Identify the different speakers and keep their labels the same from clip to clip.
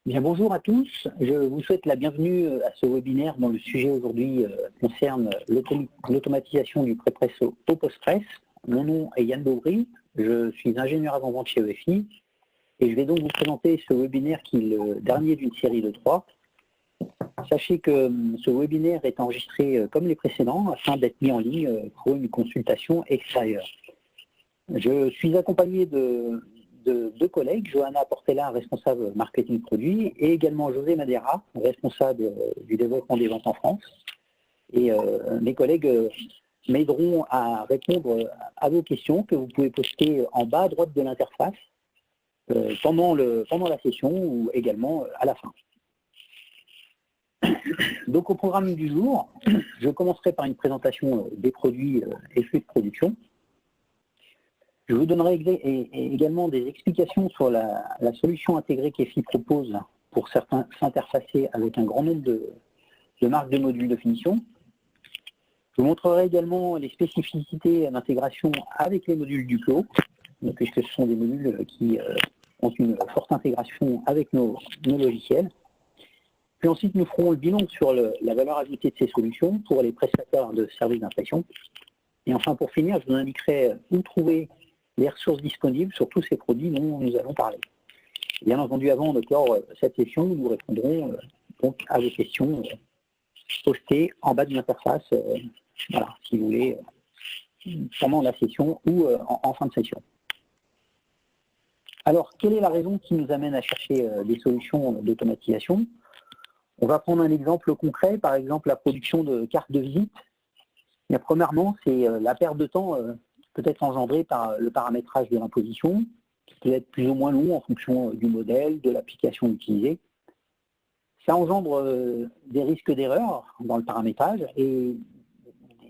Speaker 1: Bien, bonjour à tous. Je vous souhaite la bienvenue à ce webinaire dont le sujet aujourd'hui concerne l'automatisation du prépresso au Postgres. Mon nom est Yann Beauvry, je suis ingénieur avant-vente chez EFI et je vais donc vous présenter ce webinaire qui est le dernier d'une série de 3. Sachez que ce webinaire est enregistré comme les précédents afin d'être mis en ligne pour une consultation extérieure. Je suis accompagné de deux collègues, Johanna Portella, responsable marketing produit, et également José Madera, responsable du développement des ventes en France. Et mes collègues m'aideront à répondre à vos questions que vous pouvez poster en bas à droite de l'interface pendant la session ou également à la fin. Donc au programme du jour, je commencerai par une présentation des produits et flux de production. Je vous donnerai également des explications sur la solution intégrée qu'EFI propose pour s'interfacer avec un grand nombre de marques de modules de finition. Je vous montrerai également les spécificités d'intégration avec les modules du Clos, puisque ce sont des modules qui ont une forte intégration avec nos logiciels. Puis ensuite, nous ferons le bilan sur la valeur ajoutée de ces solutions pour les prestataires de services d'impression. Et enfin, pour finir, je vous indiquerai où trouver les ressources disponibles sur tous ces produits dont nous allons parler. Bien entendu, avant de clore cette session, nous répondrons donc à vos questions postées en bas de l'interface, voilà, si vous voulez, pendant la session ou en fin de session. Alors, quelle est la raison qui nous amène à chercher des solutions d'automatisation? On va prendre un exemple concret, par exemple la production de cartes de visite. Bien, premièrement, c'est la perte de temps peut être engendrée par le paramétrage de l'imposition, qui peut être plus ou moins long en fonction du modèle, de l'application utilisée. Ça engendre des risques d'erreur dans le paramétrage et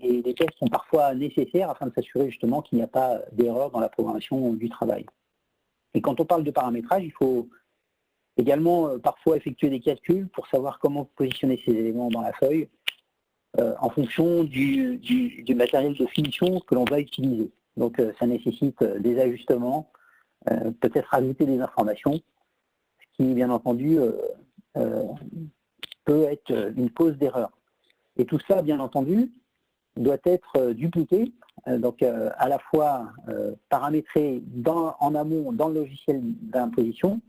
Speaker 1: des tests sont parfois nécessaires afin de s'assurer justement qu'il n'y a pas d'erreur dans la programmation du travail. Et quand on parle de paramétrage, il faut également parfois effectuer des calculs pour savoir comment positionner ces éléments dans la feuille en fonction du matériel de finition que l'on va utiliser. Donc ça nécessite des ajustements, peut-être ajouter des informations, ce qui bien entendu peut être une cause d'erreur. Et tout ça, bien entendu, doit être dupliqué, donc à la fois paramétré en amont dans le logiciel d'imposition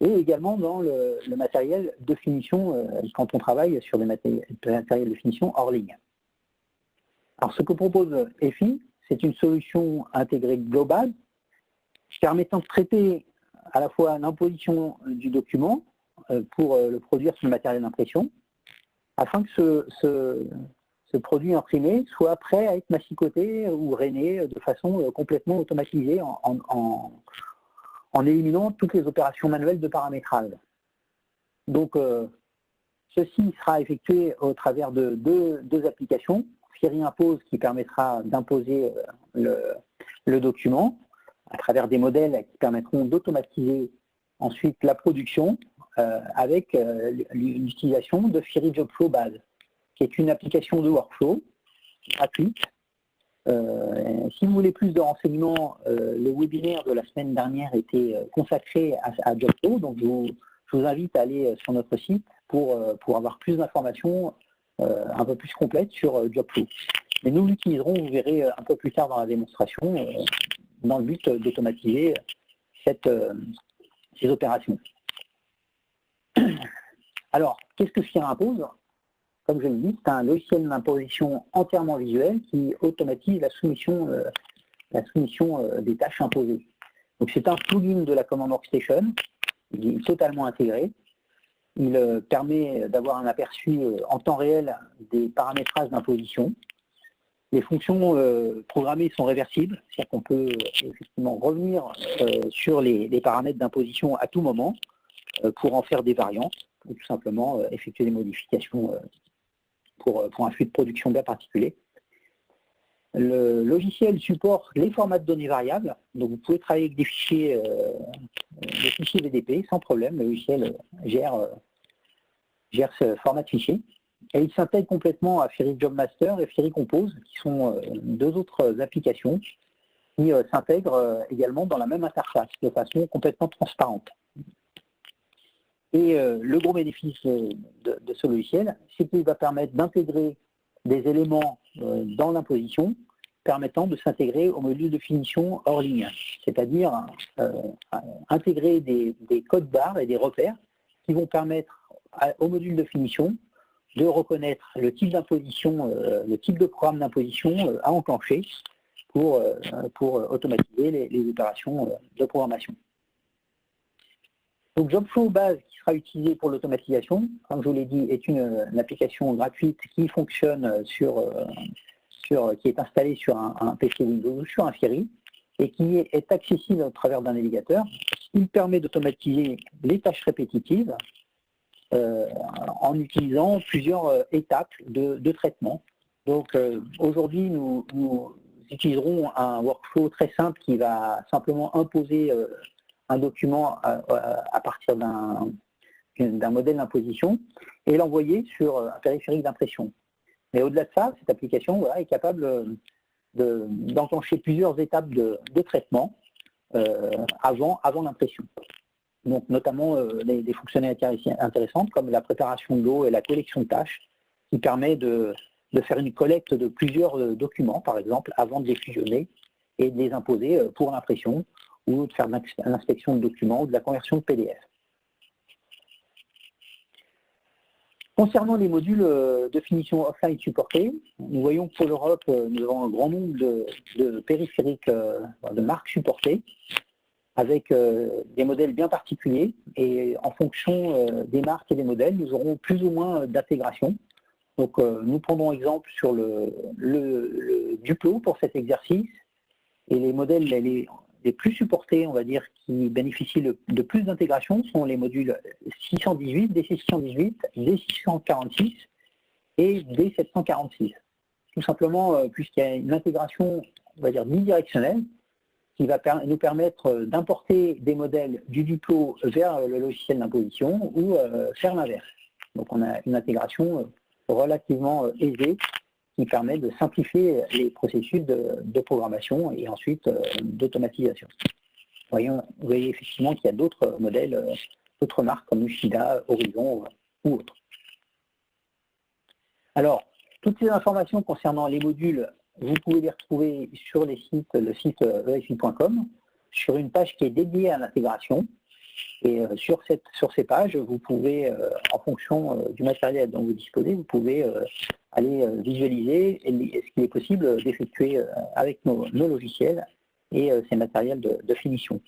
Speaker 1: et également dans le matériel de finition quand on travaille sur des matériels de finition hors ligne. Alors ce que propose EFI, c'est une solution intégrée globale permettant de traiter à la fois l'imposition du document pour le produire sur le matériel d'impression afin que ce produit imprimé soit prêt à être massicoté ou rainé de façon complètement automatisée en éliminant toutes les opérations manuelles de paramétrage. Donc, ceci sera effectué au travers de deux applications. Fieri Impose qui permettra d'imposer le document à travers des modèles qui permettront d'automatiser ensuite la production avec l'utilisation de Fieri Jobflow Base, qui est une application de workflow gratuite. Si vous voulez plus de renseignements, le webinaire de la semaine dernière était consacré à Jobflow, donc je vous invite à aller sur notre site pour avoir plus d'informations un peu plus complètes sur Jobflow. Mais nous l'utiliserons, vous verrez un peu plus tard dans la démonstration, dans le but d'automatiser ces opérations. Alors, qu'est-ce que Fieri Impose? Comme je l'ai dit, c'est un logiciel d'imposition entièrement visuel qui automatise la soumission des tâches imposées. Donc c'est un plugin de la Command Workstation, il est totalement intégré. Il permet d'avoir un aperçu en temps réel des paramétrages d'imposition. Les fonctions programmées sont réversibles, c'est-à-dire qu'on peut effectivement revenir sur les paramètres d'imposition à tout moment pour en faire des variantes, ou tout simplement effectuer des modifications pour un flux de production bien particulier. Le logiciel supporte les formats de données variables, donc vous pouvez travailler avec des fichiers VDP sans problème, le logiciel gère ce format de fichier. Et il s'intègre complètement à Fieri Job Master et Fieri Compose, qui sont deux autres applications qui s'intègrent également dans la même interface, de façon complètement transparente. Et le gros bénéfice de ce logiciel, c'est qu'il va permettre d'intégrer des éléments dans l'imposition permettant de s'intégrer au module de finition hors ligne, c'est-à-dire intégrer des codes barres et des repères qui vont permettre au module de finition de reconnaître le type d'imposition, le type de programme d'imposition à enclencher pour automatiser les opérations de programmation. Donc JobFlow Base, qui sera utilisé pour l'automatisation, comme je vous l'ai dit, est une application gratuite qui fonctionne qui est installée sur un PC Windows ou sur un Fieri et qui est accessible au travers d'un navigateur. Il permet d'automatiser les tâches répétitives en utilisant plusieurs étapes de traitement. Donc aujourd'hui, nous utiliserons un workflow très simple qui va simplement imposer un document à partir d'un modèle d'imposition et l'envoyer sur un périphérique d'impression. Mais au-delà de ça, cette application est capable d'enclencher plusieurs étapes de traitement avant l'impression. Donc notamment des fonctionnalités intéressantes comme la préparation de l'eau et la collection de tâches qui permet de faire une collecte de plusieurs documents, par exemple, avant de les fusionner et de les imposer pour l'impression ou de faire l'inspection de documents ou de la conversion de PDF. Concernant les modules de finition offline supportés, nous voyons que pour l'Europe, nous avons un grand nombre de périphériques, de marques supportées, avec des modèles bien particuliers. Et en fonction des marques et des modèles, nous aurons plus ou moins d'intégration. Donc nous prendrons exemple sur le Duplo pour cet exercice. Et les modèles les plus supportés, on va dire, qui bénéficient de plus d'intégration sont les modules 618, D618, D646 et D746. Tout simplement puisqu'il y a une intégration, on va dire, bidirectionnelle qui va nous permettre d'importer des modèles du Duplo vers le logiciel d'imposition ou faire l'inverse. Donc on a une intégration relativement aisée qui permet de simplifier les processus de programmation et ensuite d'automatisation. Vous voyez effectivement qu'il y a d'autres modèles, d'autres marques comme Ushida, Horizon ou autres. Alors, toutes ces informations concernant les modules, vous pouvez les retrouver sur le site ESI.com, sur une page qui est dédiée à l'intégration. Et sur ces pages, vous pouvez, en fonction du matériel dont vous disposez, vous pouvez aller visualiser ce qu'il est possible d'effectuer avec nos logiciels et ces matériels de finition.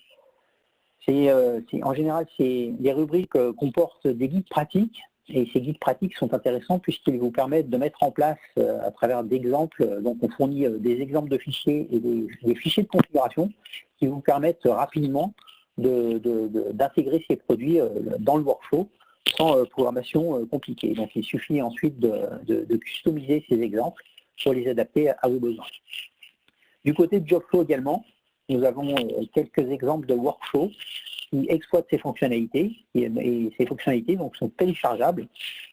Speaker 1: En général, les rubriques comportent des guides pratiques, et ces guides pratiques sont intéressants puisqu'ils vous permettent de mettre en place, à travers d'exemples, donc on fournit des exemples de fichiers et des fichiers de configuration qui vous permettent rapidement d'intégrer ces produits dans le workflow sans programmation compliquée. Donc il suffit ensuite de customiser ces exemples pour les adapter à vos besoins. Du côté de JobFlow également, nous avons quelques exemples de workflow qui exploitent ces fonctionnalités et ces fonctionnalités donc, sont téléchargeables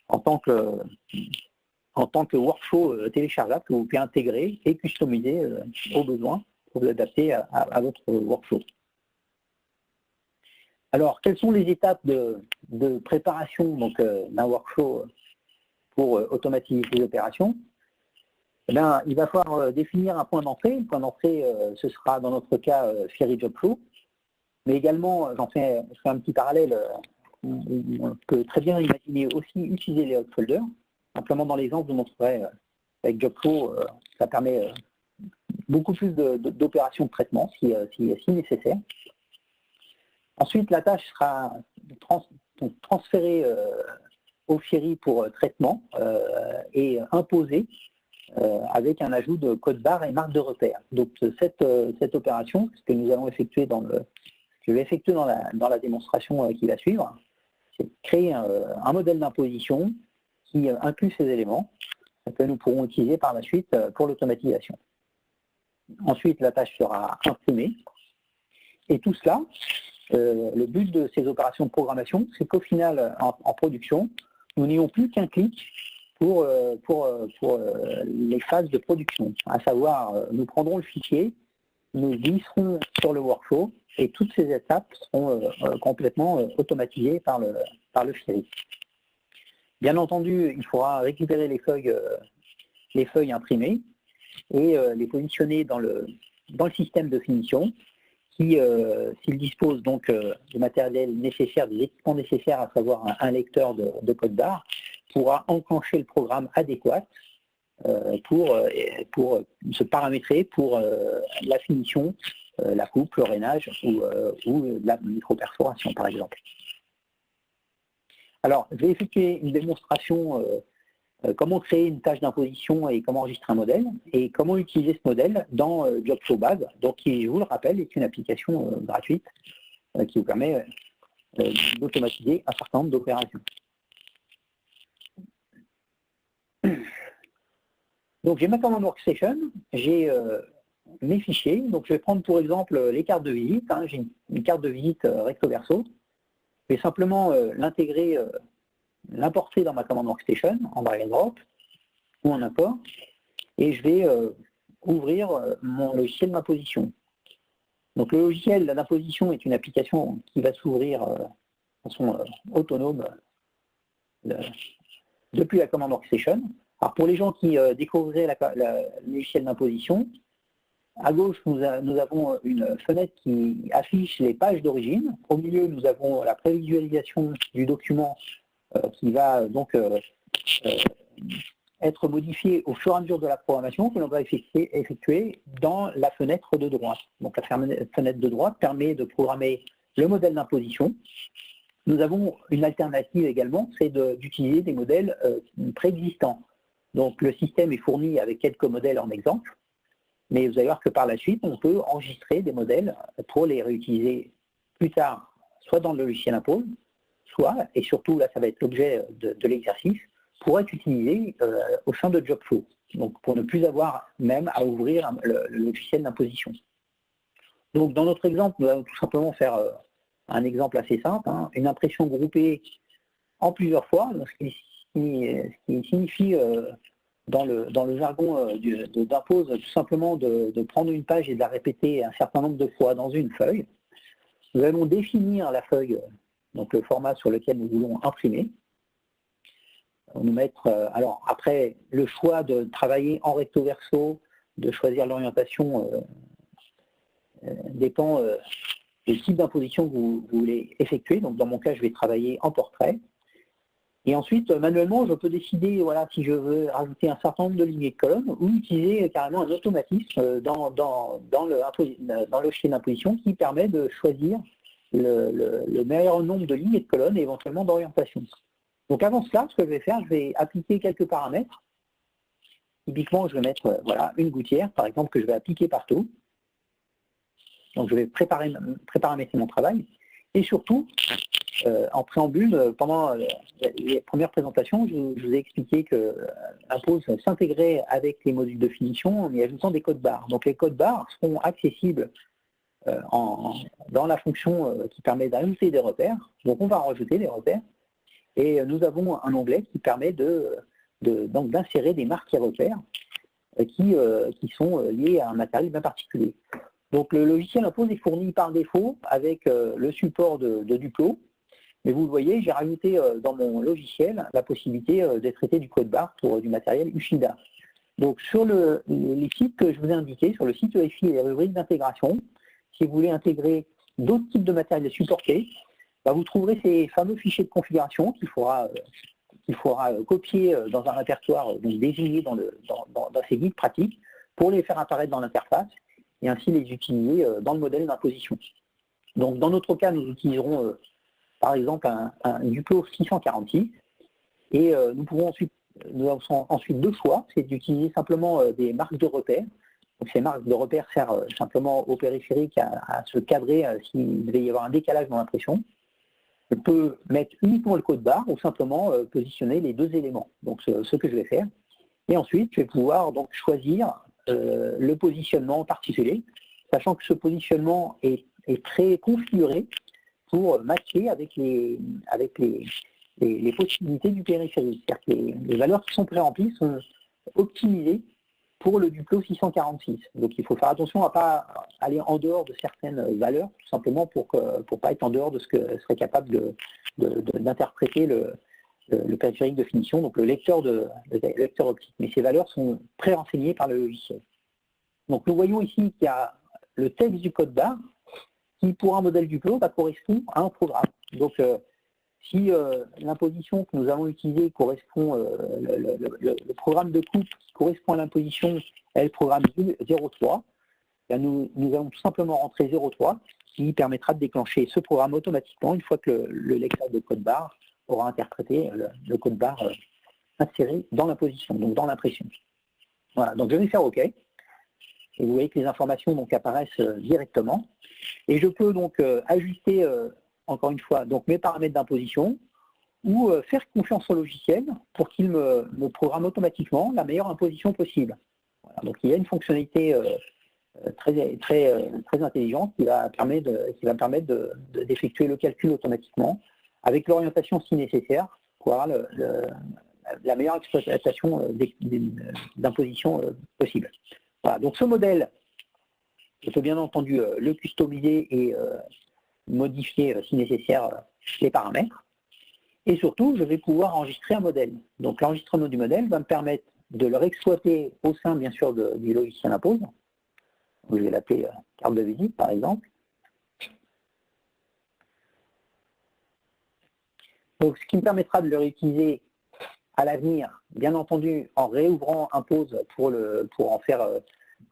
Speaker 1: en tant que workflow téléchargeable que vous pouvez intégrer et customiser aux besoins pour vous adapter à votre workflow. Alors, quelles sont les étapes de préparation d'un workflow pour automatiser les opérations? Eh bien, il va falloir définir un point d'entrée. Le point d'entrée, ce sera dans notre cas Fieri JobFlow. Mais également, je fais un petit parallèle, on peut très bien imaginer aussi utiliser les hot folders. Simplement dans l'exemple, je vous montrerai avec JobFlow, ça permet beaucoup plus d'opérations de traitement si nécessaire. Ensuite, la tâche sera transférée au Fieri pour traitement et imposée avec un ajout de code barre et marque de repère. Donc cette opération, ce que nous allons effectuer je vais effectuer dans la démonstration qui va suivre, c'est de créer un modèle d'imposition qui inclut ces éléments que nous pourrons utiliser par la suite pour l'automatisation. Ensuite, la tâche sera imprimée. Et tout cela, le but de ces opérations de programmation, c'est qu'au final, en production, nous n'ayons plus qu'un clic pour les phases de production. À savoir, nous prendrons le fichier nous glisserons sur le workflow et toutes ces étapes seront complètement automatisées par le Fieri. Bien entendu, il faudra récupérer les feuilles imprimées et les positionner dans le système de finition qui, s'il dispose donc du matériel nécessaire, des équipements nécessaires, à savoir un lecteur de code barre, pourra enclencher le programme adéquat pour se paramétrer pour la finition, la coupe, le rainage ou la micro-perforation par exemple. Alors, je vais effectuer une démonstration comment créer une tâche d'imposition et comment enregistrer un modèle et comment utiliser ce modèle dans JobFlow Base, donc qui, je vous le rappelle, est une application gratuite qui vous permet d'automatiser un certain nombre d'opérations. Donc j'ai ma command workstation, j'ai mes fichiers, donc je vais prendre pour exemple les cartes de visite, hein, j'ai une carte de visite recto verso, je vais simplement l'intégrer, l'importer dans ma command workstation en drag and drop ou en import, et je vais ouvrir mon logiciel d'imposition. Donc le logiciel d'imposition est une application qui va s'ouvrir de façon autonome depuis la command workstation. Alors pour les gens qui découvriraient le logiciel d'imposition, à gauche nous avons une fenêtre qui affiche les pages d'origine. Au milieu nous avons la prévisualisation du document qui va donc être modifié au fur et à mesure de la programmation que l'on va effectuer dans la fenêtre de droite. Donc la fenêtre de droite permet de programmer le modèle d'imposition. Nous avons une alternative également, c'est d'utiliser des modèles préexistants. Donc le système est fourni avec quelques modèles en exemple, mais vous allez voir que par la suite, on peut enregistrer des modèles pour les réutiliser plus tard, soit dans le logiciel Impose, soit, et surtout là ça va être l'objet de l'exercice, pour être utilisé au sein de JobFlow, donc pour ne plus avoir même à ouvrir le logiciel d'imposition. Donc dans notre exemple, nous allons tout simplement faire un exemple assez simple, hein, une impression groupée en plusieurs fois, ce qui signifie dans le jargon d'Impose tout simplement de prendre une page et de la répéter un certain nombre de fois dans une feuille. Nous allons définir la feuille, donc le format sur lequel nous voulons imprimer. Nous mettre, alors après, le choix de travailler en recto verso, de choisir l'orientation dépend du type d'imposition que vous voulez effectuer. Donc dans mon cas, je vais travailler en portrait. Et ensuite, manuellement, je peux décider voilà, si je veux rajouter un certain nombre de lignées de colonnes ou utiliser carrément un automatisme dans le logiciel d'imposition qui permet de choisir le meilleur nombre de lignes et de colonnes et éventuellement d'orientation. Donc avant cela, ce que je vais faire, je vais appliquer quelques paramètres. Typiquement, je vais mettre voilà, une gouttière, par exemple, que je vais appliquer partout. Donc je vais paramétrer mon travail. Et surtout, en préambule, pendant les premières présentations, je vous ai expliqué que Impose s'intégrait avec les modules de finition en y ajoutant des codes barres. Donc les codes barres seront accessibles dans la fonction qui permet d'ajouter des repères. Donc on va rajouter des repères. Et nous avons un onglet qui permet donc d'insérer des marques et repères qui sont liés à un matériel bien particulier. Donc le logiciel Impose est fourni par défaut avec le support de Duplo. Mais vous le voyez, j'ai rajouté dans mon logiciel la possibilité d'être traité du code barre pour du matériel Ushida. Donc sur les sites que je vous ai indiqués, sur le site EFI et les rubriques d'intégration, si vous voulez intégrer d'autres types de matériel supportés, vous trouverez ces fameux fichiers de configuration qu'il faudra copier dans un répertoire donc désigné dans ces guides pratiques pour les faire apparaître dans l'interface et ainsi les utiliser dans le modèle d'imposition. Donc dans notre cas, nous utiliserons par exemple un Duplo 646 et nous avons ensuite deux choix, c'est d'utiliser simplement des marques de repères. Donc ces marques de repères servent simplement au périphérique à se cadrer s'il devait y avoir un décalage dans l'impression. Je peux mettre uniquement le code barre ou simplement positionner les deux éléments. Donc ce que je vais faire. Et ensuite, je vais pouvoir donc choisir le positionnement particulier, sachant que ce positionnement est très configuré pour matcher avec les possibilités du périphérique. C'est-à-dire que les valeurs qui sont pré-remplies sont optimisées pour le Duplo 646. Donc il faut faire attention à ne pas aller en dehors de certaines valeurs, tout simplement pour ne pas être en dehors de ce que serait capable d'interpréter le périphérique de finition, donc le lecteur optique. Mais ces valeurs sont pré-renseignées par le logiciel. Donc nous voyons ici qu'il y a le texte du code barre qui, pour un modèle Duplo, correspond à un programme. Donc si l'imposition que nous allons utiliser correspond, le programme de coupe qui correspond à l'imposition est le programme 03, nous allons tout simplement rentrer 03, qui permettra de déclencher ce programme automatiquement une fois que le lecteur de code barre aura interprété le code barre inséré dans l'imposition, donc dans l'impression. Voilà, donc je vais faire OK. Et vous voyez que les informations donc, apparaissent directement. Et je peux donc ajuster, encore une fois, donc, mes paramètres d'imposition ou faire confiance au logiciel pour qu'il me programme automatiquement la meilleure imposition possible. Voilà, donc il y a une fonctionnalité très intelligente qui va permettre d'effectuer le calcul automatiquement avec l'orientation si nécessaire pour avoir la meilleure exploitation d'imposition possible. Voilà, donc ce modèle, je peux bien entendu le customiser et modifier si nécessaire les paramètres. Et surtout, je vais pouvoir enregistrer un modèle. Donc l'enregistrement du modèle va me permettre de le réexploiter au sein, bien sûr, du logiciel Impose. Je vais l'appeler carte de visite, par exemple. Donc ce qui me permettra de le réutiliser à l'avenir, bien entendu, en réouvrant Impose pour en faire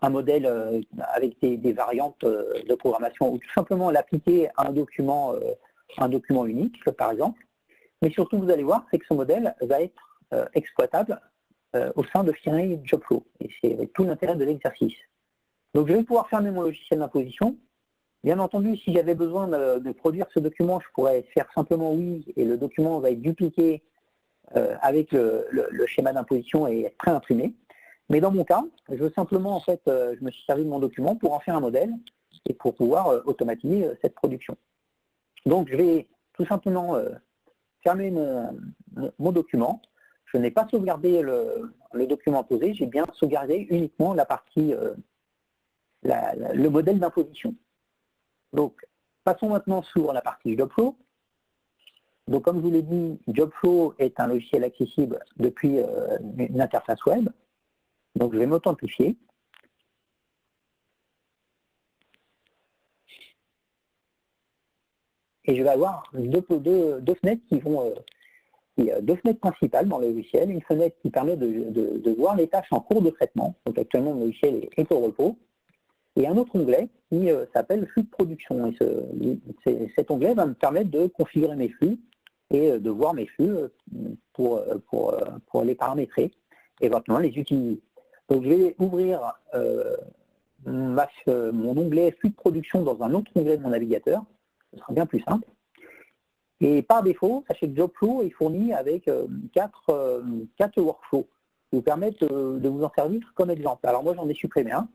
Speaker 1: un modèle avec des variantes de programmation, ou tout simplement l'appliquer à un document unique, par exemple. Mais surtout, vous allez voir, c'est que ce modèle va être exploitable au sein de Fiori Jobflow. Et c'est tout l'intérêt de l'exercice. Donc je vais pouvoir fermer mon logiciel d'imposition. Bien entendu, si j'avais besoin de produire ce document, je pourrais faire simplement oui, et le document va être dupliqué avec le schéma d'imposition et être pré-imprimé. Mais dans mon cas, je veux simplement, en fait, je me suis servi de mon document pour en faire un modèle et pour pouvoir automatiser cette production. Donc je vais tout simplement fermer mon document. Je n'ai pas sauvegardé le document imposé, j'ai bien sauvegardé uniquement la partie, le modèle d'imposition. Donc, passons maintenant sur la partie Jobflow. Donc, comme je vous l'ai dit, Jobflow est un logiciel accessible depuis une interface web. Donc, je vais m'authentifier. Et je vais avoir deux fenêtres qui vont... il y a deux fenêtres principales dans le logiciel. Une fenêtre qui permet de voir les tâches en cours de traitement. Donc, actuellement, le logiciel est au repos. Et un autre onglet qui s'appelle flux de production. Et cet onglet va me permettre de configurer mes flux et de voir mes flux pour les paramétrer et éventuellement les utiliser. Donc je vais ouvrir mon onglet flux de production dans un autre onglet de mon navigateur. Ce sera bien plus simple. Et par défaut, sachez que Jobflow est fourni avec quatre workflows qui vous permettent de vous en servir comme exemple. Alors moi j'en ai supprimé un.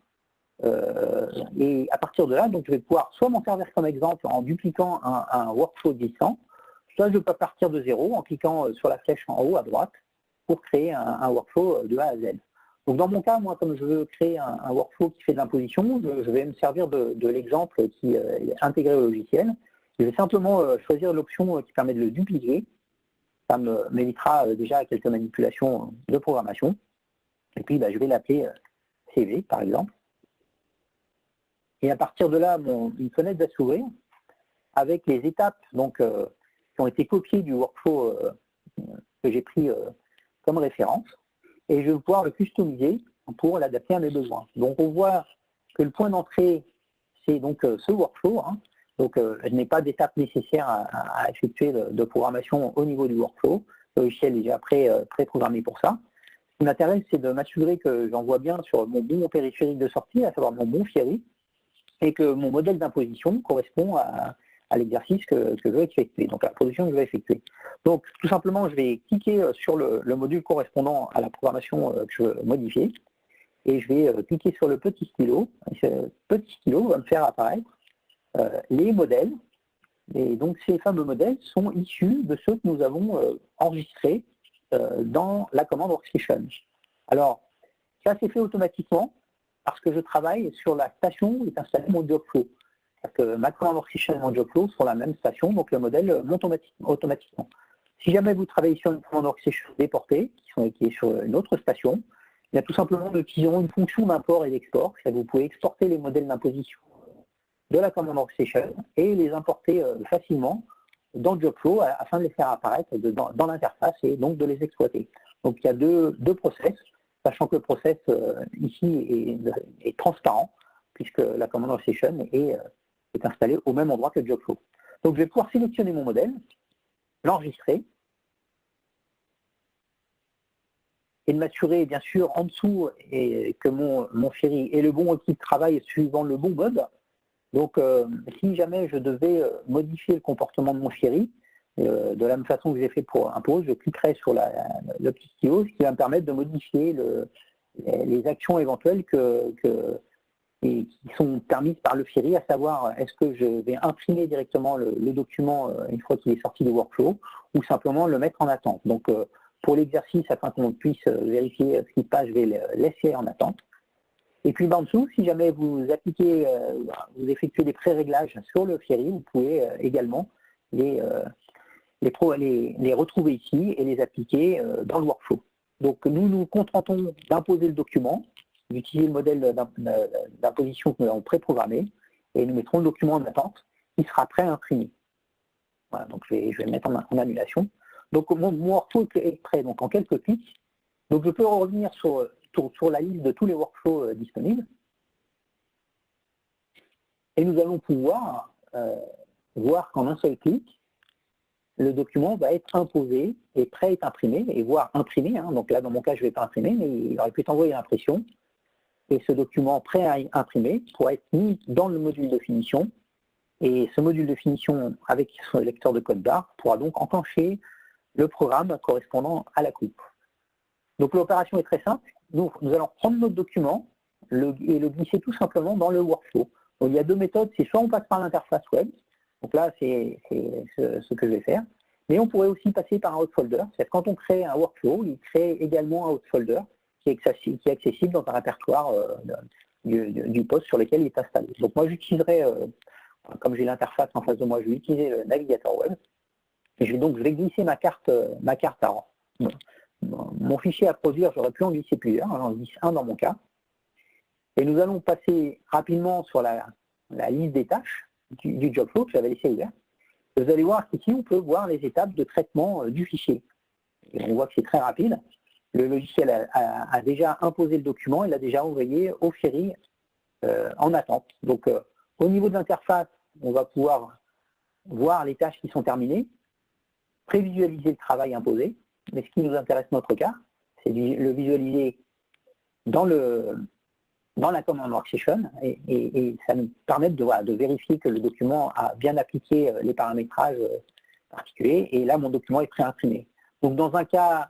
Speaker 1: Et à partir de là, donc, je vais pouvoir soit m'en servir comme exemple en dupliquant un workflow existant, soit je peux partir de zéro en cliquant sur la flèche en haut à droite pour créer un workflow de A à Z. Donc dans mon cas, moi, comme je veux créer un workflow qui fait de l'imposition, je vais me servir de l'exemple qui est intégré au logiciel. Je vais simplement choisir l'option qui permet de le dupliquer. Ça m'évitera déjà quelques manipulations de programmation. Et puis, je vais l'appeler CV, par exemple. Et à partir de là, une fenêtre va s'ouvrir avec les étapes donc, qui ont été copiées du workflow que j'ai pris comme référence. Et je vais pouvoir le customiser pour l'adapter à mes besoins. Donc on voit que le point d'entrée, c'est donc ce workflow. Hein. Donc je n'ai pas d'étape nécessaire à effectuer de programmation au niveau du workflow. Le logiciel est déjà pré-programmé pour ça. Ce qui m'intéresse, c'est de m'assurer que j'envoie bien sur mon bon périphérique de sortie, à savoir mon bon Fiori, et que mon modèle d'imposition correspond à l'exercice que je veux effectuer, donc à la production que je vais effectuer. Donc tout simplement, je vais cliquer sur le module correspondant à la programmation que je veux modifier, et je vais cliquer sur le petit stylo. Et ce petit stylo va me faire apparaître les modèles, et donc ces fameux modèles sont issus de ceux que nous avons enregistrés dans la commande Workstation. Alors, Ça, c'est fait automatiquement parce que je travaille sur la station où est installé mon Jobflow. C'est-à-dire que ma command workstation et mon Jobflow sont la même station, donc le modèle monte automatiquement. Si jamais vous travaillez sur une command workstation déportée, qui est sur une autre station, il y a tout simplement nous utilisons une fonction d'import et d'export. Vous pouvez exporter les modèles d'imposition de la command workstation et les importer facilement dans le Jobflow afin de les faire apparaître dans l'interface et donc de les exploiter. Donc il y a deux process, sachant que le process ici est transparent, puisque la command workstation est installée au même endroit que le Jobflow. Donc je vais pouvoir sélectionner mon modèle, l'enregistrer, et de m'assurer bien sûr en dessous que mon Fiori est le bon outil de travail suivant le bon mode. Donc si jamais je devais modifier le comportement de mon Fiori, de la même façon que j'ai fait pour Impose, je cliquerai sur le petit stylo, ce qui va me permettre de modifier les actions éventuelles qui sont permises par le Fiori, à savoir est-ce que je vais imprimer directement le document une fois qu'il est sorti du workflow ou simplement le mettre en attente. Donc pour l'exercice, afin qu'on puisse vérifier ce qui se passe, je vais le laisser en attente. Et puis en dessous, si jamais vous effectuez des pré-réglages sur le Fiori, vous pouvez également les retrouver ici et les appliquer dans le workflow. Donc nous nous contentons d'imposer le document, d'utiliser le modèle d'imposition que nous avons préprogrammé, et nous mettrons le document en attente qui sera prêt à imprimer. Voilà, donc je vais le mettre en annulation. Donc mon workflow est prêt donc en quelques clics. Donc je peux revenir sur la liste de tous les workflows disponibles. Et nous allons pouvoir voir qu'en un seul clic, le document va être imposé et prêt à être imprimé, et voire imprimé. Donc là, dans mon cas, je ne vais pas imprimer, mais il aurait pu être envoyé à l'impression. Et ce document prêt à imprimer pourra être mis dans le module de finition. Et ce module de finition, avec son lecteur de code barre, pourra donc enclencher le programme correspondant à la coupe. Donc l'opération est très simple. Nous allons prendre notre document et le glisser tout simplement dans le workflow. Donc, il y a deux méthodes, c'est soit on passe par l'interface web, donc là c'est ce que je vais faire, mais on pourrait aussi passer par un hot folder. C'est-à-dire quand on crée un workflow, il crée également un hot folder qui est accessible dans un répertoire du poste sur lequel il est installé. Donc moi j'utiliserai, comme j'ai l'interface en face de moi, je vais utiliser le navigateur web. Et je vais glisser ma carte à mon fichier à produire, j'aurais pu en glisser plusieurs, j'en glisse un dans mon cas. Et nous allons passer rapidement sur la liste des tâches du Jobflow que j'avais laissé ouvert. Vous allez voir qu'ici, on peut voir les étapes de traitement du fichier. Et on voit que c'est très rapide. Le logiciel a déjà imposé le document, il l'a déjà envoyé au Fiori en attente. Donc, au niveau de l'interface, on va pouvoir voir les tâches qui sont terminées, prévisualiser le travail imposé. Mais ce qui nous intéresse dans notre cas, c'est de le visualiser dans la command workstation et ça nous permet de vérifier que le document a bien appliqué les paramétrages particuliers et là mon document est prêt à imprimer. Donc dans un cas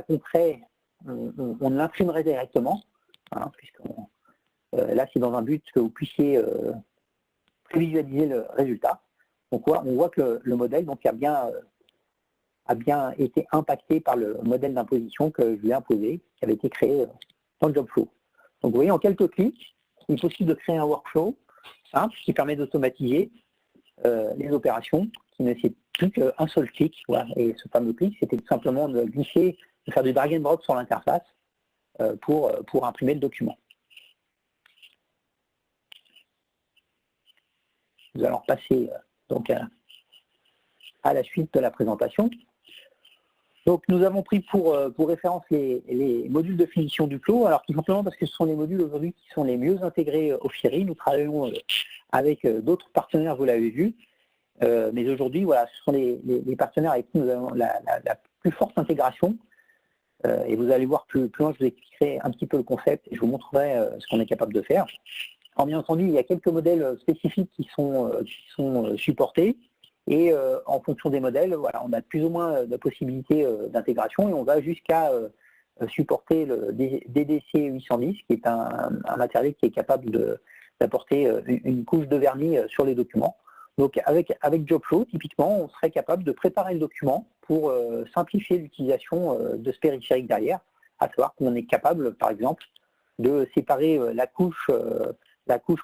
Speaker 1: concret, on l'imprimerait directement, hein, là c'est dans un but que vous puissiez prévisualiser le résultat. Donc on voit que le modèle donc, a bien été impacté par le modèle d'imposition que je lui ai imposé, qui avait été créé dans le Jobflow. Donc vous voyez, en quelques clics, il est possible de créer un workflow simple qui permet d'automatiser les opérations, qui ne nécessitent plus qu'un seul clic. Voilà. Et ce fameux clic, c'était tout simplement de glisser, de faire du drag and drop sur l'interface pour imprimer le document. Nous allons passer donc à la suite de la présentation. Donc nous avons pris pour référence les modules de finition du flow, alors tout simplement parce que ce sont les modules aujourd'hui qui sont les mieux intégrés au Fiori. Nous travaillons avec d'autres partenaires, vous l'avez vu, mais aujourd'hui, voilà, ce sont les partenaires avec qui nous avons la plus forte intégration. Et vous allez voir plus loin, je vous expliquerai un petit peu le concept et je vous montrerai ce qu'on est capable de faire. Alors bien entendu, il y a quelques modèles spécifiques qui sont supportés. Et en fonction des modèles, voilà, on a plus ou moins de possibilités d'intégration et on va jusqu'à supporter le DDC 810, qui est un matériel qui est capable d'apporter une couche de vernis sur les documents. Donc avec Jobflow, typiquement, on serait capable de préparer le document pour simplifier l'utilisation de ce périphérique derrière, à savoir qu'on est capable, par exemple, de séparer la couche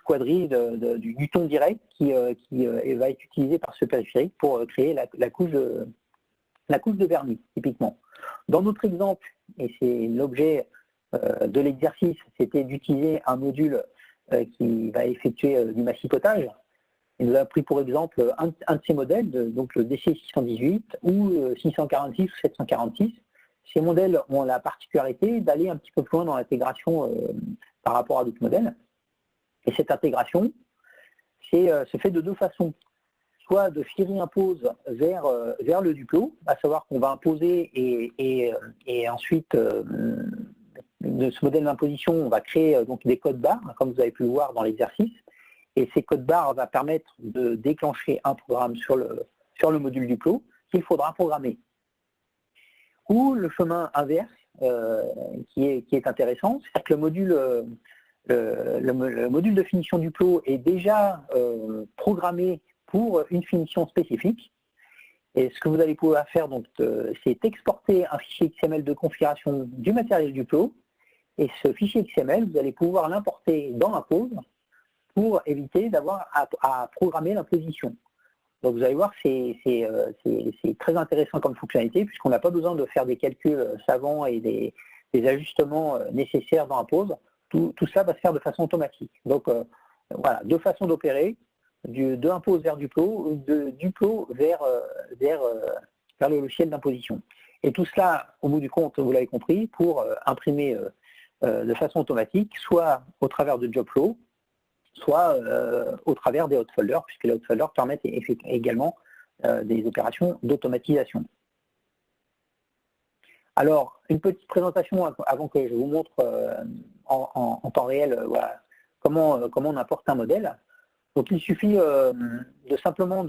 Speaker 1: quadrille du Newton direct qui va être utilisée par ce périphérique pour créer la couche de vernis, typiquement. Dans notre exemple, et c'est l'objet de l'exercice, c'était d'utiliser un module qui va effectuer du massipotage. Il nous a pris pour exemple un de ces modèles, donc le DC618 ou 646 ou 746. Ces modèles ont la particularité d'aller un petit peu plus loin dans l'intégration par rapport à d'autres modèles. Et cette intégration se fait de deux façons. Soit de Firy impose vers le Duplo, à savoir qu'on va imposer et ensuite de ce modèle d'imposition, on va créer donc des codes barres, comme vous avez pu le voir dans l'exercice. Et ces codes barres vont permettre de déclencher un programme sur le module Duplo qu'il faudra programmer. Ou le chemin inverse, qui est intéressant, c'est-à-dire que le module de finition Duplo est déjà programmé pour une finition spécifique. Et ce que vous allez pouvoir faire, c'est exporter un fichier XML de configuration du matériel Duplo. Et ce fichier XML, vous allez pouvoir l'importer dans Impose pour éviter d'avoir à programmer l'imposition. Donc vous allez voir, c'est très intéressant comme fonctionnalité, puisqu'on n'a pas besoin de faire des calculs savants et des ajustements nécessaires dans Impose. Tout ça va se faire de façon automatique. Donc voilà, deux façons d'opérer, de Impose vers Duplo, ou de Duplo vers le logiciel d'imposition. Et tout cela, au bout du compte, vous l'avez compris, pour imprimer de façon automatique, soit au travers de JobFlow, soit au travers des hot folders, puisque les hot folders permettent également des opérations d'automatisation. Alors, une petite présentation avant que je vous montre en temps réel voilà, comment on importe un modèle. Donc, il suffit simplement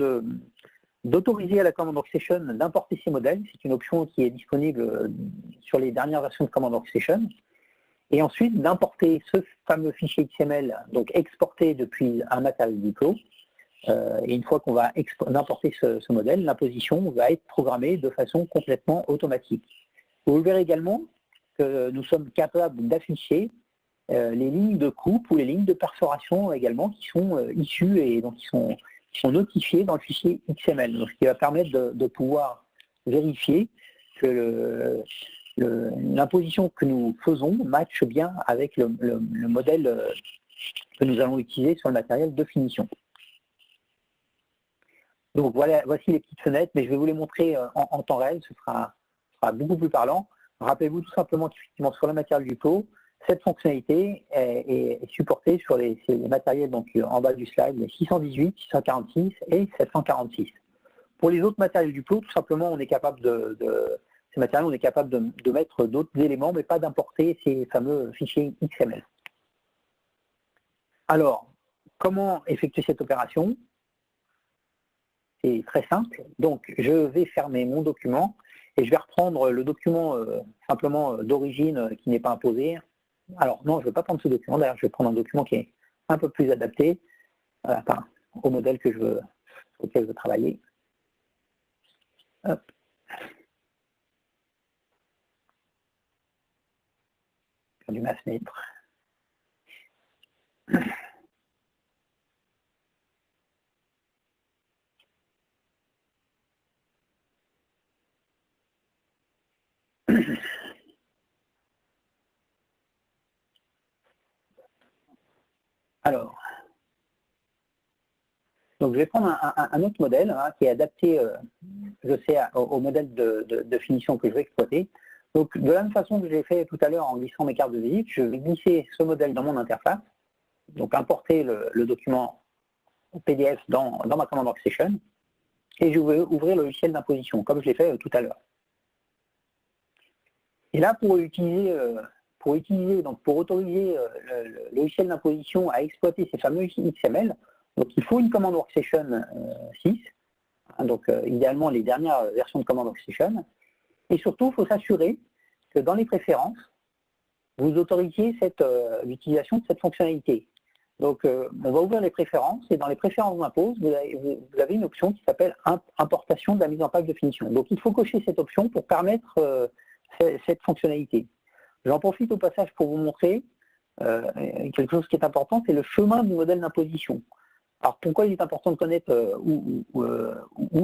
Speaker 1: d'autoriser à la Command Workstation d'importer ces modèles. C'est une option qui est disponible sur les dernières versions de Command Workstation. Et ensuite d'importer ce fameux fichier XML, donc exporté depuis un matériel Duplo. Et une fois qu'on va importer ce modèle, l'imposition va être programmée de façon complètement automatique. Vous verrez également que nous sommes capables d'afficher les lignes de coupe ou les lignes de perforation également qui sont issues et donc qui sont notifiées dans le fichier XML. Donc, ce qui va permettre de pouvoir vérifier que l'imposition que nous faisons matche bien avec le modèle que nous allons utiliser sur le matériel de finition. Donc voilà, voici les petites fenêtres, mais je vais vous les montrer en temps réel, ce sera beaucoup plus parlant. Rappelez-vous tout simplement qu'effectivement sur le matériel Duplo, cette fonctionnalité est supportée sur ces matériels donc en bas du slide, les 618, 646 et 746. Pour les autres matériels Duplo, tout simplement, on est capable ces matériels, on est capable de mettre d'autres éléments, mais pas d'importer ces fameux fichiers XML. Alors, comment effectuer cette opération? C'est très simple. Donc, je vais fermer mon document et je vais reprendre le document simplement d'origine qui n'est pas imposé. Alors, non, je ne vais pas prendre ce document. D'ailleurs, je vais prendre un document qui est un peu plus adapté au modèle sur lequel je veux travailler. Hop. Du ma fenêtre. Alors, donc je vais prendre un autre modèle qui est adapté, je sais, au modèle de finition que je vais exploiter. Donc, de la même façon que j'ai fait tout à l'heure en glissant mes cartes de visite, je vais glisser ce modèle dans mon interface, donc importer le document PDF dans ma Command Workstation, et je vais ouvrir le logiciel d'imposition, comme je l'ai fait tout à l'heure. Et là, pour autoriser le logiciel d'imposition à exploiter ces fameux XML, donc il faut une Command Workstation 6, donc idéalement les dernières versions de Command Workstation, et surtout, il faut s'assurer que dans les préférences, vous autorisiez l'utilisation de cette fonctionnalité. Donc, on va ouvrir les préférences, et dans les préférences d'impose, vous avez une option qui s'appelle Importation de la mise en page de finition. Donc, il faut cocher cette option pour permettre cette fonctionnalité. J'en profite au passage pour vous montrer quelque chose qui est important, c'est le chemin du modèle d'imposition. Alors pourquoi il est important de connaître où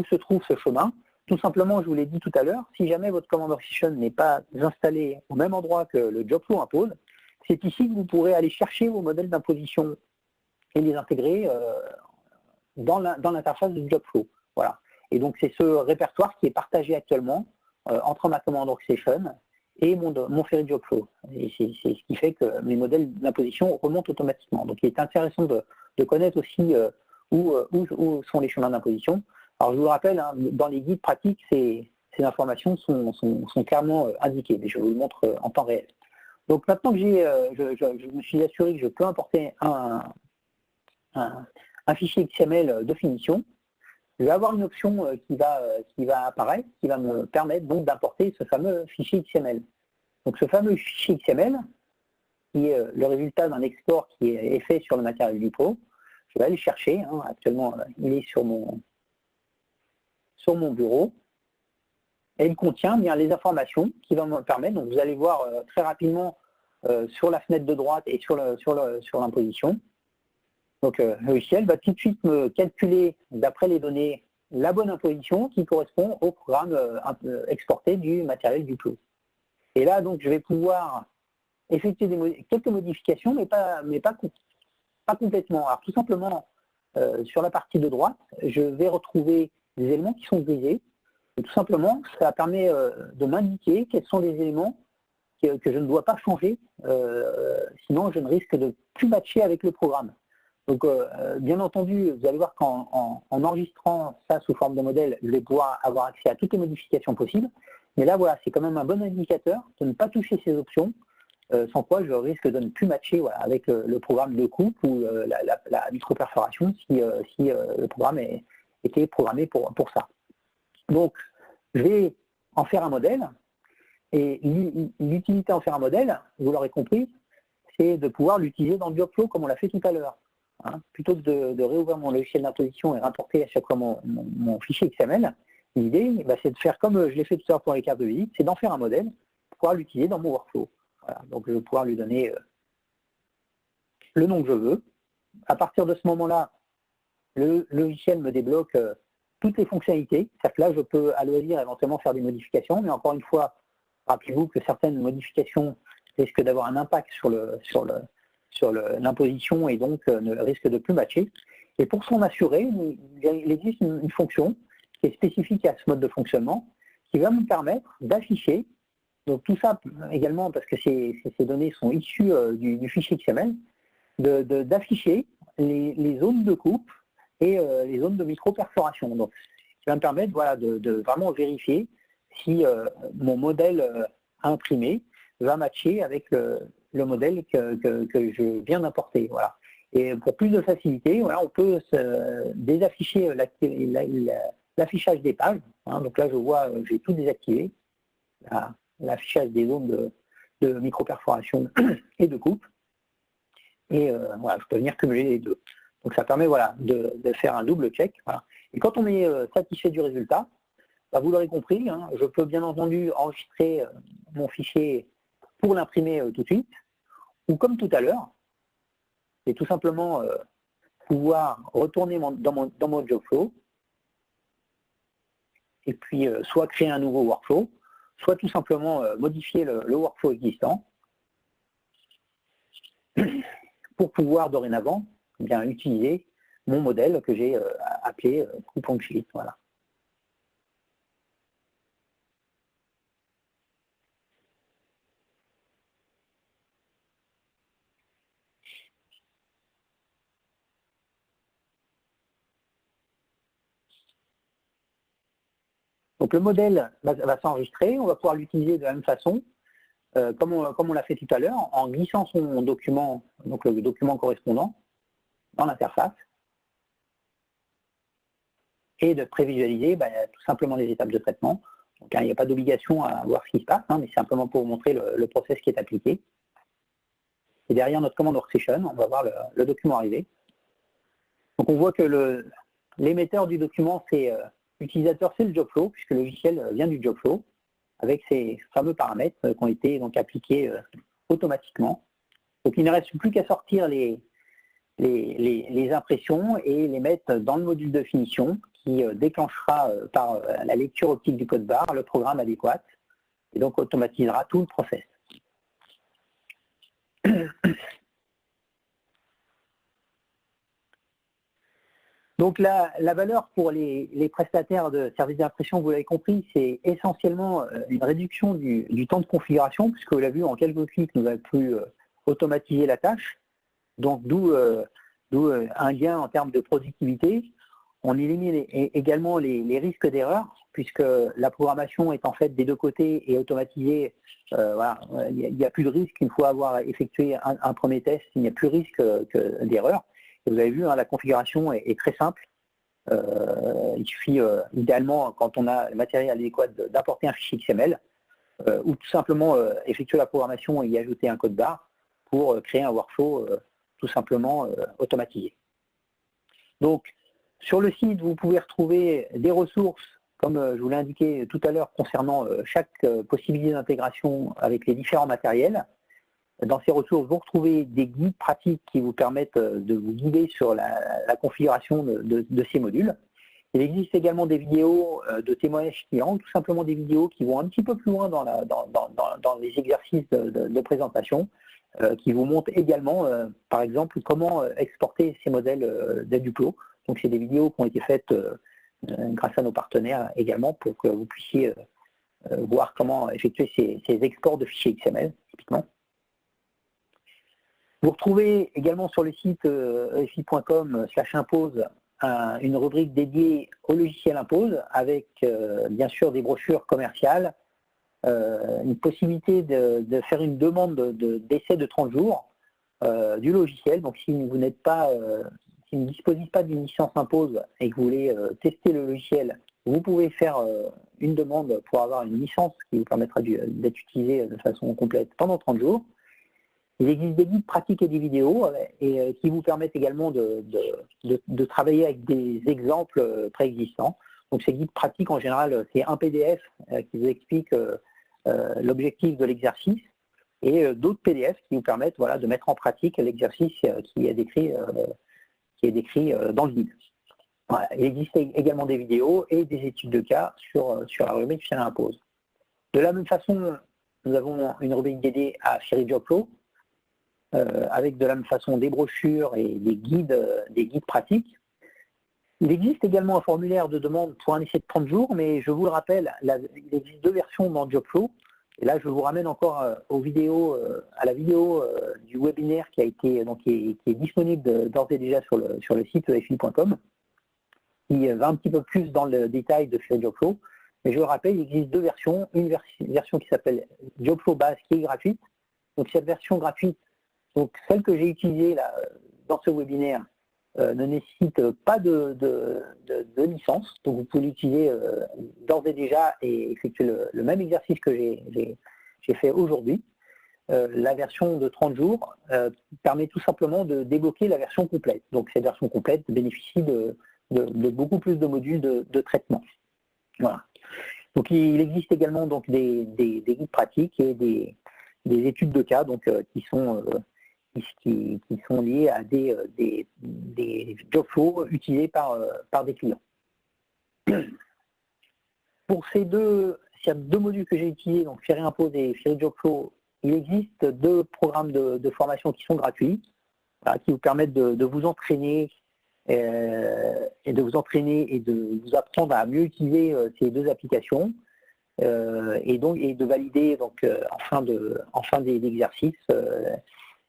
Speaker 1: se trouve ce chemin? Tout simplement, je vous l'ai dit tout à l'heure, si jamais votre command workstation n'est pas installée au même endroit que le Jobflow impose, c'est ici que vous pourrez aller chercher vos modèles d'imposition et les intégrer dans l'interface du Jobflow. Voilà. Et donc c'est ce répertoire qui est partagé actuellement entre ma command workstation et mon Fiori Jobflow. Et c'est ce qui fait que mes modèles d'imposition remontent automatiquement. Donc il est intéressant de connaître aussi où sont les chemins d'imposition. Alors je vous le rappelle, hein, dans les guides pratiques, ces informations sont clairement indiquées, mais je vous le montre en temps réel. Donc maintenant que je me suis assuré que je peux importer un fichier XML de finition, je vais avoir une option qui va apparaître, qui va me permettre donc d'importer ce fameux fichier XML. Donc ce fameux fichier XML, qui est le résultat d'un export qui est fait sur le matériel du pro, je vais aller le chercher. Hein. Actuellement, il est sur mon bureau. Et il contient bien les informations qui vont me permettre, donc vous allez voir très rapidement sur la fenêtre de droite et sur l'imposition. Donc le logiciel va tout de suite me calculer, d'après les données, la bonne imposition qui correspond au programme exporté du matériel du Pro. Et là, donc, je vais pouvoir effectuer quelques modifications, mais pas complètement. Alors tout simplement, sur la partie de droite, je vais retrouver des éléments qui sont grisés. Et tout simplement, ça permet de m'indiquer quels sont les éléments que je ne dois pas changer, sinon je ne risque de plus matcher avec le programme. Donc, bien entendu, vous allez voir qu'en enregistrant ça sous forme de modèle, je vais pouvoir avoir accès à toutes les modifications possibles. Mais là, voilà, c'est quand même un bon indicateur de ne pas toucher ces options, sans quoi je risque de ne plus matcher voilà, avec le programme de coupe ou la micro-perforation si le programme était programmé pour ça. Donc, je vais en faire un modèle, et l'utilité en faire un modèle, vous l'aurez compris, c'est de pouvoir l'utiliser dans le Jobflow comme on l'a fait tout à l'heure. Hein. Plutôt que de réouvrir mon logiciel d'imposition et rapporter à chaque fois mon fichier XML, l'idée, c'est de faire comme je l'ai fait tout à l'heure pour les cartes de visite, c'est d'en faire un modèle pour pouvoir l'utiliser dans mon workflow. Voilà. Donc je vais pouvoir lui donner le nom que je veux. À partir de ce moment-là, le logiciel me débloque toutes les fonctionnalités. C'est-à-dire que là, je peux à loisir éventuellement faire des modifications, mais encore une fois, rappelez-vous que certaines modifications risquent d'avoir un impact sur l'imposition et donc ne risquent de plus matcher. Et pour s'en assurer, il existe une fonction qui est spécifique à ce mode de fonctionnement qui va me permettre d'afficher, donc tout ça également parce que ces données sont issues du fichier XML, d'afficher les zones de coupe et les zones de micro-perforation. Donc, ce qui va me permettre voilà, de vraiment vérifier si mon modèle imprimé va matcher avec le modèle que je viens d'importer. Voilà. Et pour plus de facilité, voilà, on peut désafficher l'affichage des pages. Hein. Donc là, je vois, j'ai tout désactivé, l'affichage des zones de micro-perforation et de coupe. Et voilà, je peux venir cumuler les deux. Donc ça permet voilà, de faire un double check. Voilà. Et quand on est satisfait du résultat, vous l'aurez compris, hein, je peux bien entendu enregistrer mon fichier pour l'imprimer tout de suite, ou comme tout à l'heure, c'est tout simplement pouvoir retourner dans mon Jobflow, et puis soit créer un nouveau workflow, soit tout simplement modifier le workflow existant, pour pouvoir dorénavant bien utiliser mon modèle que j'ai appelé coupon de sheet. Voilà. Donc le modèle va s'enregistrer, on va pouvoir l'utiliser de la même façon, comme on l'a fait tout à l'heure, en glissant son document, donc le document correspondant, dans l'interface, et de prévisualiser tout simplement les étapes de traitement. Donc, hein, il n'y a pas d'obligation à voir ce qui se passe, hein, mais c'est simplement pour vous montrer le process qui est appliqué. Et derrière notre commande workstation, on va voir le document arriver. Donc on voit que l'émetteur du document, c'est l'utilisateur, c'est le Jobflow, puisque le logiciel vient du Jobflow, avec ces fameux paramètres qui ont été donc appliqués automatiquement. Donc il ne reste plus qu'à sortir les impressions et les mettre dans le module de finition qui déclenchera par la lecture optique du code barre le programme adéquat et donc automatisera tout le process. Donc la valeur pour les prestataires de services d'impression, vous l'avez compris, c'est essentiellement une réduction du temps de configuration, puisque vous l'avez vu, en quelques clics, nous avons pu automatiser la tâche. Donc d'où un gain en termes de productivité. On élimine également les risques d'erreur, puisque la programmation est en fait des deux côtés et automatisée. Voilà, il n'y a plus de risque une fois avoir effectué un premier test, il n'y a plus de risque d'erreur. Et vous avez vu, hein, la configuration est très simple. Il suffit idéalement, quand on a le matériel adéquat, d'apporter un fichier XML ou tout simplement effectuer la programmation et y ajouter un code barre pour créer un workflow tout simplement automatisé. Donc, sur le site, vous pouvez retrouver des ressources, comme je vous l'ai indiqué tout à l'heure, concernant chaque possibilité d'intégration avec les différents matériels. Dans ces ressources, vous retrouvez des guides pratiques qui vous permettent de vous guider sur la configuration de ces modules. Il existe également des vidéos de témoignages clients, tout simplement des vidéos qui vont un petit peu plus loin dans les exercices de présentation, qui vous montrent également, par exemple, comment exporter ces modèles d'Eduplo. Donc c'est des vidéos qui ont été faites grâce à nos partenaires également pour que vous puissiez voir comment effectuer ces exports de fichiers XML, typiquement. Vous retrouvez également sur le site efi.com/impose une rubrique dédiée au logiciel Impose avec bien sûr des brochures commerciales, une possibilité de faire une demande d'essai de 30 jours du logiciel. Donc si vous n'êtes pas, si vous ne disposez pas d'une licence Impose et que vous voulez tester le logiciel, vous pouvez faire une demande pour avoir une licence qui vous permettra d'être utilisée de façon complète pendant 30 jours. Il existe des guides pratiques et des vidéos qui vous permettent également de travailler avec des exemples préexistants. Donc ces guides pratiques, en général, c'est un PDF qui vous explique l'objectif de l'exercice et d'autres PDF qui vous permettent, voilà, de mettre en pratique l'exercice qui est décrit dans le guide. Voilà. Il existe également des vidéos et des études de cas sur la rubrique Fiori Impose. De la même façon, nous avons une rubrique dédiée à Fiori Jobflow, avec de la même façon des brochures et des guides pratiques. Il existe également un formulaire de demande pour un essai de 30 jours, mais je vous le rappelle, il existe deux versions dans Jobflow. Et là, je vous ramène encore à la vidéo du webinaire qui est disponible d'ores et déjà sur le site efi.com, qui va un petit peu plus dans le détail de Fiori Jobflow. Mais je vous rappelle, il existe deux versions. Une version qui s'appelle Jobflow Base, qui est gratuite. Donc cette version gratuite, donc celle que j'ai utilisée là, dans ce webinaire, ne nécessite pas de licence. Donc vous pouvez l'utiliser d'ores et déjà et effectuer le même exercice que j'ai fait aujourd'hui. La version de 30 jours permet tout simplement de débloquer la version complète. Donc cette version complète bénéficie de beaucoup plus de modules de traitement. Voilà. Donc il existe également donc, des guides pratiques et des études de cas donc, qui sont liés à des jobflows utilisés par des clients. Pour ces deux modules que j'ai utilisés, donc Fiori Impose et Fiori Jobflow, il existe deux programmes de formation qui sont gratuits, voilà, qui vous permettent de vous entraîner et de vous apprendre à mieux utiliser ces deux applications et de valider donc en fin d'exercice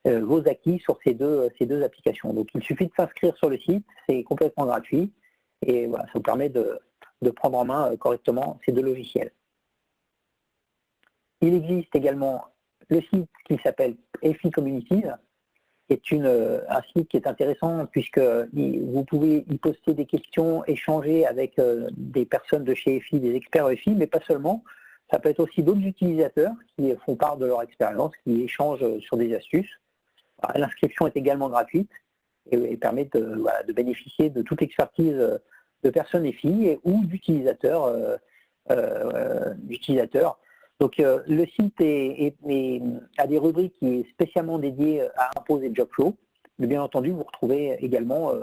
Speaker 1: vos acquis sur ces deux applications. Donc il suffit de s'inscrire sur le site, c'est complètement gratuit et voilà, ça vous permet de prendre en main correctement ces deux logiciels. Il existe également le site qui s'appelle EFI Communities, qui est un site qui est intéressant puisque vous pouvez y poster des questions, échanger avec des personnes de chez EFI, des experts EFI, mais pas seulement. Ça peut être aussi d'autres utilisateurs qui font part de leur expérience, qui échangent sur des astuces. L'inscription est également gratuite et permet de bénéficier de toute l'expertise de personnes EFI ou d'utilisateurs Donc le site a des rubriques qui est spécialement dédiées à Impose et Jobflow. Mais bien entendu, vous retrouvez également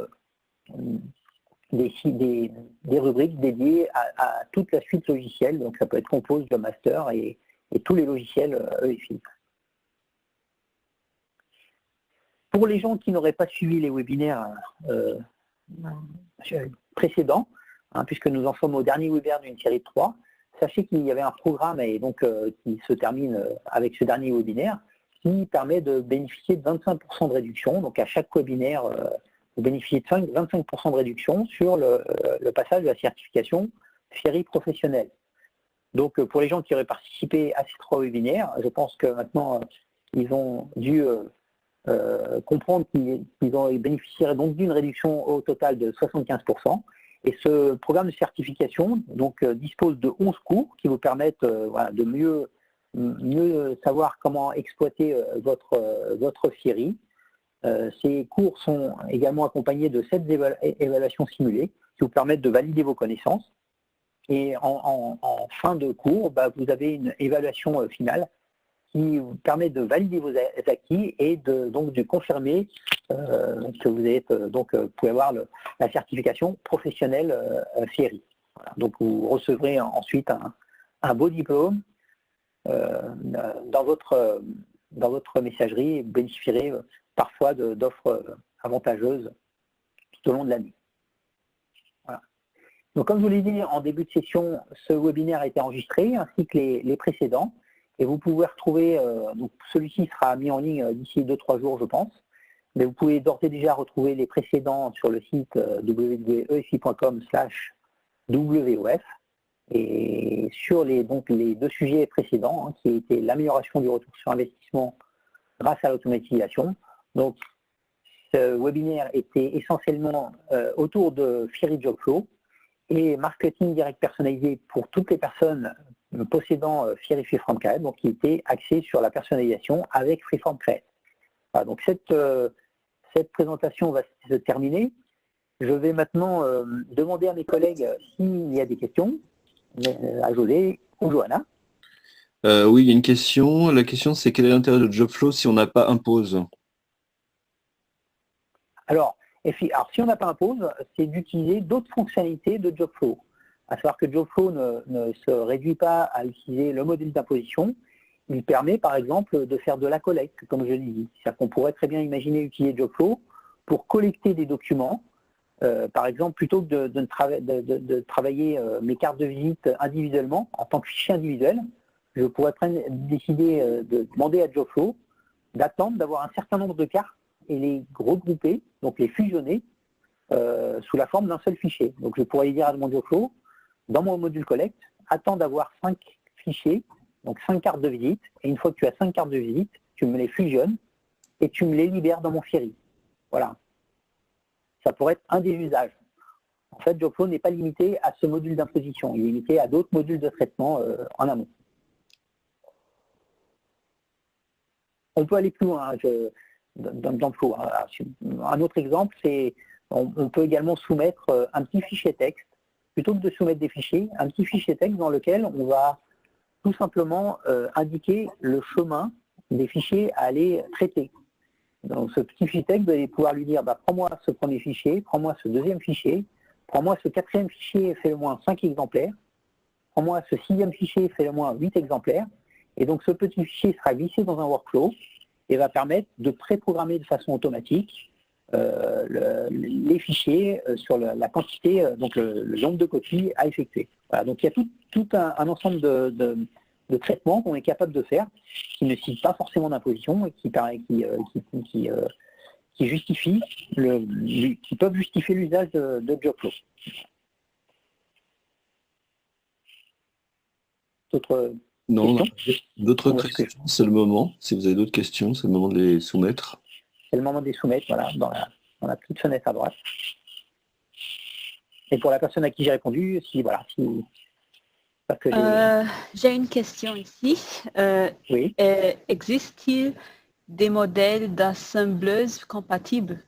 Speaker 1: des rubriques dédiées à toute la suite logicielle. Donc ça peut être Compose, Jobmaster et tous les logiciels EFI. Pour les gens qui n'auraient pas suivi les webinaires précédents, puisque nous en sommes au dernier webinaire d'une série de 3, sachez qu'il y avait un programme et donc, qui se termine avec ce dernier webinaire qui permet de bénéficier de 25% de réduction. Donc à chaque webinaire, vous bénéficiez de 25% de réduction sur le passage de la certification FIRI professionnelle. Donc pour les gens qui auraient participé à ces 3 webinaires, je pense que maintenant ils ont dû comprendre qu'ils bénéficieraient donc d'une réduction au total de 75%. Et ce programme de certification donc, dispose de 11 cours qui vous permettent voilà, de mieux savoir comment exploiter votre FIRI. Ces cours sont également accompagnés de 7 évaluations simulées qui vous permettent de valider vos connaissances. Et en fin de cours, vous avez une évaluation finale qui vous permet de valider vos acquis et donc de confirmer que vous pouvez avoir la certification professionnelle FIRI. Voilà. Donc vous recevrez ensuite un beau diplôme dans votre messagerie et vous bénéficierez parfois d'offres avantageuses tout au long de l'année. Voilà. Donc comme je vous l'ai dit en début de session, ce webinaire a été enregistré ainsi que les précédents. Et vous pouvez retrouver, donc celui-ci sera mis en ligne d'ici 2-3 jours, je pense. Mais vous pouvez d'ores et déjà retrouver les précédents sur le site www.efi.com/WOF. Et sur les 2 sujets précédents, qui étaient l'amélioration du retour sur investissement grâce à l'automatisation. Donc, ce webinaire était essentiellement autour de FIRI Jobflow et marketing direct personnalisé pour toutes les personnes possédant FIRI Freeform Create, donc qui était axé sur la personnalisation avec Freeform Create. Voilà, donc cette présentation va se terminer. Je vais maintenant demander à mes collègues s'il y a des questions, à José ou Johanna.
Speaker 2: Oui, il y a une question. La question, c'est quel est l'intérêt de Jobflow si on n'a pas Impose?
Speaker 1: Alors, si on n'a pas Impose, c'est d'utiliser d'autres fonctionnalités de Jobflow. À savoir que Jobflow ne se réduit pas à utiliser le module d'imposition. Il permet, par exemple, de faire de la collecte, comme je l'ai dit. C'est-à-dire qu'on pourrait très bien imaginer utiliser Jobflow pour collecter des documents. Par exemple, plutôt que de travailler mes cartes de visite individuellement, en tant que fichier individuel, je pourrais décider de demander à Jobflow d'attendre d'avoir un certain nombre de cartes et les regrouper, donc les fusionner sous la forme d'un seul fichier. Donc je pourrais dire à mon Jobflow, dans mon module collecte, attends d'avoir 5 fichiers, donc 5 cartes de visite, et une fois que tu as 5 cartes de visite, tu me les fusionnes et tu me les libères dans mon FIRI. Voilà. Ça pourrait être un des usages. En fait, Jobflow n'est pas limité à ce module d'imposition, il est limité à d'autres modules de traitement en amont. On peut aller plus loin dans Flow. Un autre exemple, c'est on peut également soumettre un petit fichier texte, plutôt que de soumettre des fichiers, un petit fichier texte dans lequel on va tout simplement indiquer le chemin des fichiers à aller traiter. Donc ce petit fichier texte, vous allez pouvoir lui dire, prends-moi ce premier fichier, prends-moi ce deuxième fichier, prends-moi ce quatrième fichier, fais au moins 5 exemplaires, prends-moi ce 6e fichier, fais au moins 8 exemplaires, et donc ce petit fichier sera glissé dans un workflow et va permettre de préprogrammer de façon automatique les fichiers sur la quantité, donc le nombre de copies à effectuer. Voilà, donc il y a tout un ensemble de traitements qu'on est capable de faire, qui ne citent pas forcément d'imposition et qui justifient qui peuvent justifier l'usage de Jobflow.
Speaker 2: D'autres questions, c'est le moment. Si vous avez d'autres questions, c'est le moment de les soumettre.
Speaker 1: C'est le moment de les soumettre, voilà, dans la petite fenêtre à droite. Et pour la personne à qui j'ai répondu,
Speaker 3: j'ai une question ici.
Speaker 1: Oui.
Speaker 3: Existe-t-il des modèles d'assembleuse compatibles?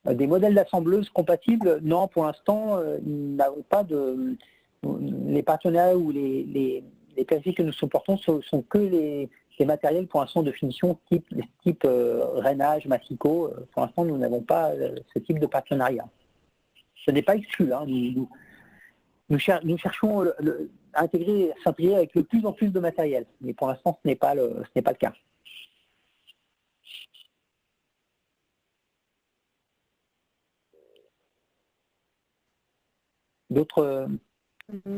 Speaker 1: Des modèles d'assembleuse compatibles? Non, pour l'instant, nous n'avons pas les partenariats ou les périphériques que nous supportons sont que les matériels pour l'instant de finition type Rainage, Massico. Pour l'instant, nous n'avons pas ce type de partenariat. Ce n'est pas exclu. Hein. Nous cherchons à s'intégrer avec le plus en plus de matériel. Mais pour l'instant, ce n'est pas le cas. D'autres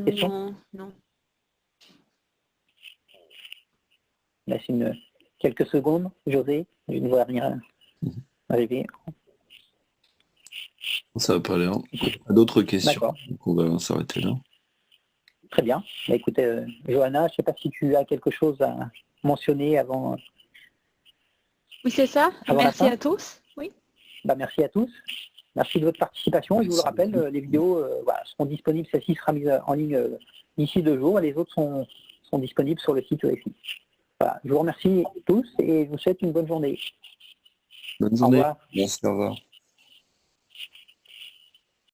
Speaker 1: questions?
Speaker 3: Non.
Speaker 1: Laisse quelques secondes, José. Je ne vois rien arriver.
Speaker 2: Ça va pas aller. Pas d'autres questions. Donc on va s'arrêter là.
Speaker 1: Très bien. Bah, écoutez, Johanna, je ne sais pas si tu as quelque chose à mentionner avant.
Speaker 3: Oui, c'est ça. Merci à tous. Oui.
Speaker 1: Bah, merci à tous. Merci de votre participation. Et je vous le rappelle, les vidéos seront disponibles. Celle-ci sera mise en ligne d'ici 2 jours. Et les autres sont disponibles sur le site EFI. Voilà. Je vous remercie tous et je vous souhaite une bonne journée.
Speaker 2: Bonne journée.
Speaker 1: Au revoir.
Speaker 2: Merci, au revoir.